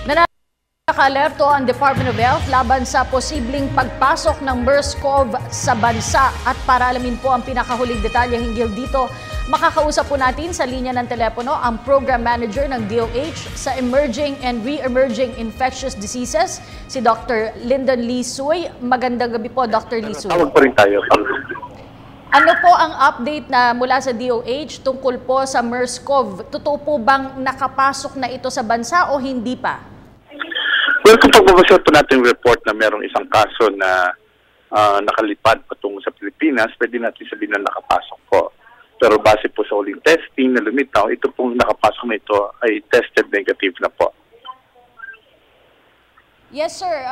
Naka-alerto ang Department of Health laban sa posibleng pagpasok ng MERS-CoV sa bansa. At para alamin po ang pinakahuling detalye hinggil dito, makakausap po natin sa linya ng telepono ang Program Manager ng DOH sa Emerging and Re-emerging Infectious Diseases, si Dr. Lyndon Lee Suy. Magandang gabi po, Dr. Lee Suy. Tawag pa rin tayo. Ano po ang update na mula sa DOH tungkol po sa MERS-CoV? Totoo po bang nakapasok na ito sa bansa o hindi pa? Well, kung pagbabasa po natin yung report na merong isang kaso na nakalipad patungo sa Pilipinas, pwede natin sabihin na nakapasok po. Pero base po sa huling testing na lumitaw, ito pong nakapasok na ito ay tested negative na po. Yes, sir.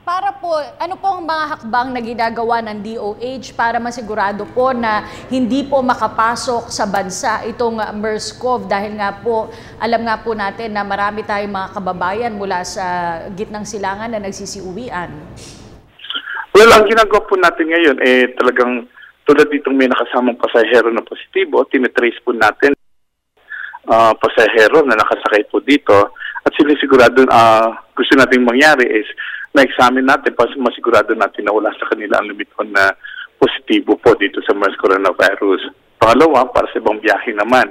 Para po, ano po ang mga hakbang na ginagawa ng DOH para masigurado po na hindi po makapasok sa bansa itong MERS-CoV dahil nga po, alam nga po natin na marami tayong mga kababayan mula sa gitnang silangan na nagsisiuwian. Well, ang ginagawa po natin ngayon talagang tulad ditong may nakasamang pasahero na positibo, tinitrace po natin pasahero na nakasakay po dito at sinisigurado gusto nating mangyari is na-examine natin para masigurado natin na wala sa kanila ang lumitaw na positibo po dito sa MERS coronavirus. Pangalawa, para sa ibang biyahe naman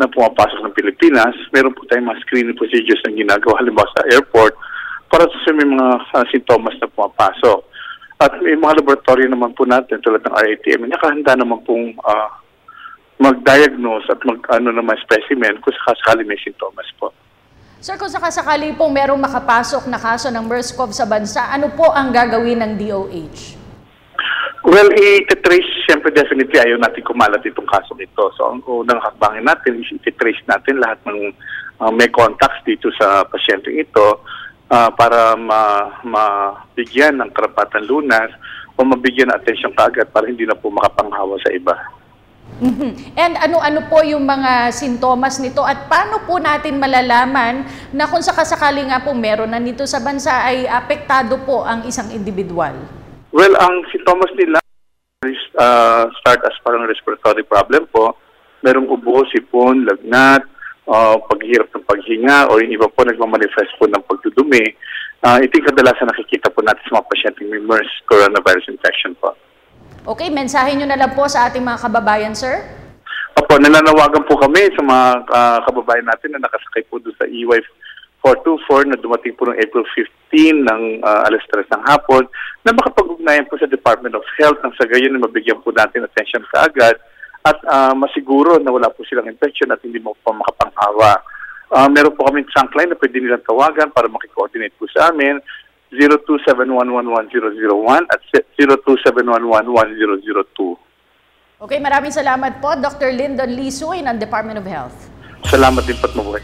na pumapasok ng Pilipinas, meron po tayong mga screening procedures na ginagawa halimbawa sa airport para sa may mga sintomas na pumapasok. At may mga laboratory naman po natin tulad ng RATM, nakahanda naman pong mag-diagnose at naman specimen kung sakasakali may sintomas po. Sir, kung sakasakali pong merong makapasok na kaso ng MERS-CoV sa bansa, ano po ang gagawin ng DOH? Well, i-trace, siyempre definitely ayaw natin kumalat itong kaso ito. So, ang unang hakbangin natin is i-trace natin lahat ng may contacts dito sa pasyente ito para mabigyan ng karapatan lunas o mabigyan ng atensyon kaagad para hindi na po makapanghawa sa iba. And ano-ano po yung mga sintomas nito at paano po natin malalaman na kung sakasakali nga po meron na nito sa bansa ay apektado po ang isang individual? Well, ang sintomas nila start as parang respiratory problem po. Merong ubo, sipon, lagnat, paghihirap ng paghinga o yung iba po nagmamanifest po ng pagdudumi. Ito yung kadalasan nakikita po natin sa mga pasyenteng may MERS coronavirus infection po. Okay, mensahe nyo na lang po sa ating mga kababayan, sir. Opo, nananawagan po kami sa mga kababayan natin na nakasakay po doon sa EY 424 na dumating po noong April 15 ng alas 3 ng hapon na makapag-ugnayan po sa Department of Health nang sa gayon na mabigyan po natin attention kaagad at masiguro na wala po silang infection at hindi mo po makapanghawa. Meron po kami trunk line na pwede nilang tawagan para makikoordinate po sa amin. 0271111001 at 0271111002. Okay, maraming salamat po, Dr. Lyndon Lee Suy ng Department of Health. Salamat din po at mabuhay.